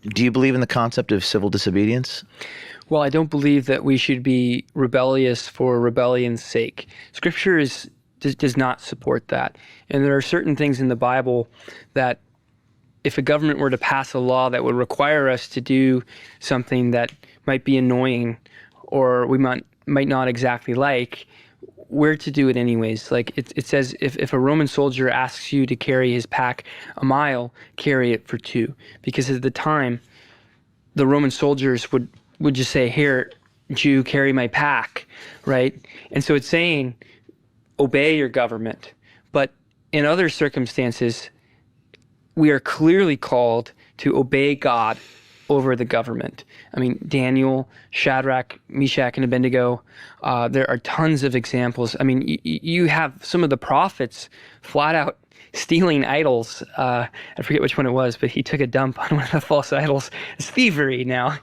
Do you believe in the concept of civil disobedience? Well, I don't believe that we should be rebellious for rebellion's sake. Scripture does not support that. And there are certain things in the Bible that if a government were to pass a law that would require us to do something that might be annoying or we might not exactly like, we're to do it anyways. Like it says, if a Roman soldier asks you to carry his pack a mile, carry it for 2. Because at the time, the Roman soldiers would just say, here, Jew, carry my pack, right? And so it's saying, obey your government. But in other circumstances, we are clearly called to obey God over the government. I mean, Daniel, Shadrach, Meshach, and Abednego, there are tons of examples. I mean, you have some of the prophets flat out stealing idols. I forget which one it was, but he took a dump on one of the false idols. It's thievery now.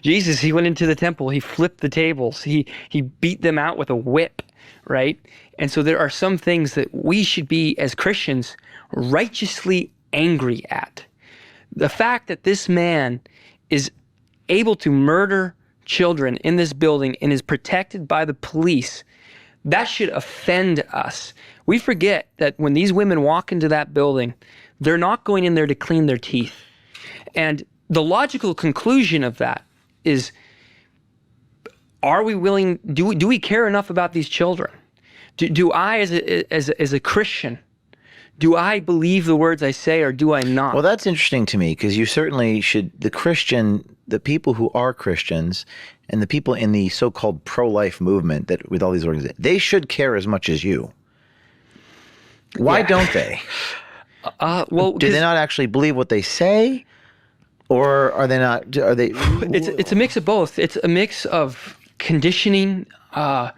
Jesus, he went into the temple. He flipped the tables. He beat them out with a whip, right? And so there are some things that we should be, as Christians, righteously angry at. The fact that this man is able to murder children in this building and is protected by the police, that should offend us. We forget that when these women walk into that building, they're not going in there to clean their teeth. And the logical conclusion of that is, are we willing, do we care enough about these children? Do I, as a Christian, do I believe the words I say or do I not? Well, that's interesting to me, because you certainly should, the people who are Christians and the people in the so-called pro-life movement that with all these organizations, they should care as much as you. Why don't they? Well, do they not actually believe what they say? Or are they not, are they? It's a mix of both. It's a mix of conditioning, a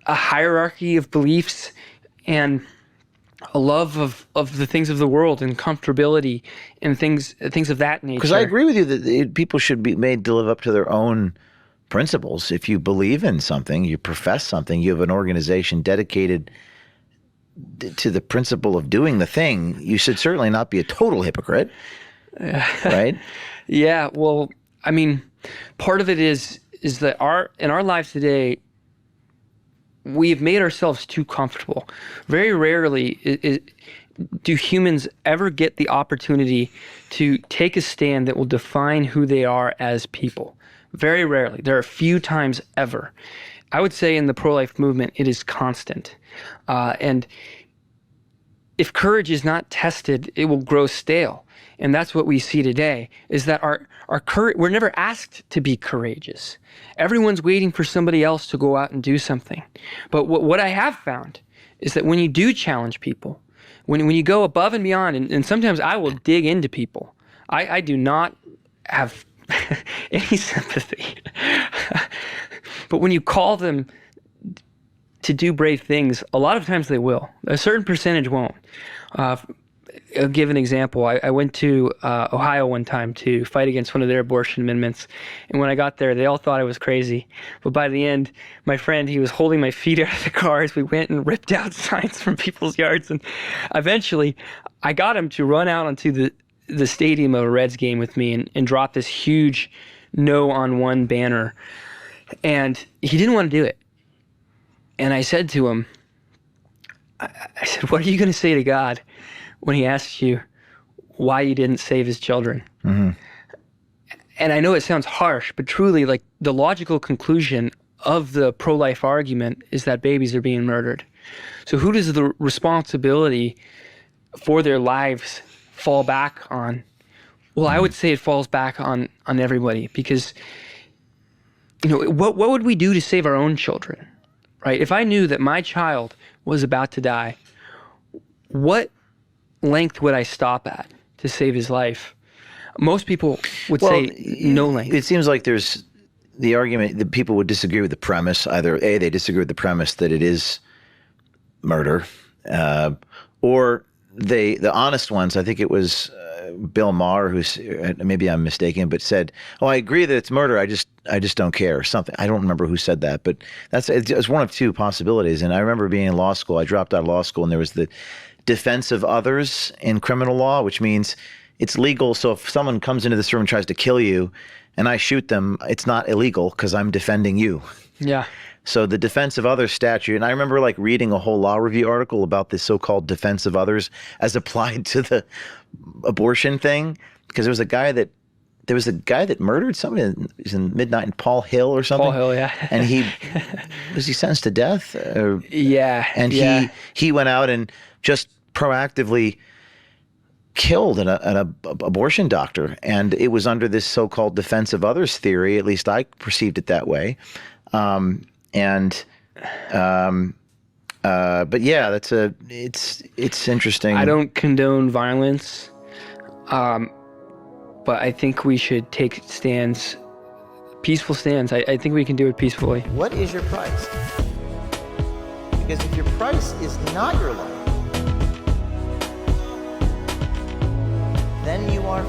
hierarchy of beliefs, and a love of the things of the world and comfortability and things of that nature. Because I agree with you that people should be made to live up to their own principles. If you believe in something, you profess something, you have an organization dedicated to the principle of doing the thing, you should certainly not be a total hypocrite, right? Yeah, well, I mean, part of it is that in our lives today, we've made ourselves too comfortable. Very rarely do humans ever get the opportunity to take a stand that will define who they are as people. Very rarely. There are a few times ever. I would say in the pro-life movement, it is constant. And if courage is not tested, it will grow stale. And that's what we see today, is that our courage, we're never asked to be courageous. Everyone's waiting for somebody else to go out and do something. But what I have found is that when you do challenge people, when you go above and beyond, and sometimes I will dig into people, I do not have any sympathy. But when you call them to do brave things, a lot of times they will. A certain percentage won't. I'll give an example. I went to Ohio one time to fight against one of their abortion amendments. And when I got there, they all thought I was crazy. But by the end, my friend, he was holding my feet out of the car as we went and ripped out signs from people's yards. And eventually, I got him to run out onto the stadium of a Reds game with me and drop this huge no on one banner. And he didn't want to do it. And I said to him, I said, what are you going to say to God when he asks you why you didn't save his children? Mm-hmm. And I know it sounds harsh, but truly, like, the logical conclusion of the pro-life argument is that babies are being murdered. So who does the responsibility for their lives fall back on? Well, I would say it falls back on everybody, because, you know, what would we do to save our own children, right? If I knew that my child was about to die, what length would I stop at to save his life? Most people would say no length. It seems like there's the argument that people would disagree with the premise. Either A, they disagree with the premise that it is murder, or the honest ones, I think it was Bill Maher, who's, maybe I'm mistaken, but said, "Oh, I agree that it's murder. I just don't care," or something. I don't remember who said that, but it's one of two possibilities. And I remember being in law school. I dropped out of law school, and there was the defense of others in criminal law, which means it's legal. So if someone comes into this room and tries to kill you and I shoot them, it's not illegal because I'm defending you. Yeah. So the defense of others statute, and I remember like reading a whole law review article about this so-called defense of others as applied to the abortion thing, because there was a guy that murdered somebody. He's in Midnight, and Paul Hill or something. Paul Hill, yeah. And was he sentenced to death? Yeah. And he went out and just proactively killed an abortion doctor, and it was under this so-called defense of others theory. At least I perceived it that way. But yeah, it's interesting. I don't condone violence, but I think we should take stands, peaceful stands. I think we can do it peacefully. What is your price? Because if your price is not your life, then you are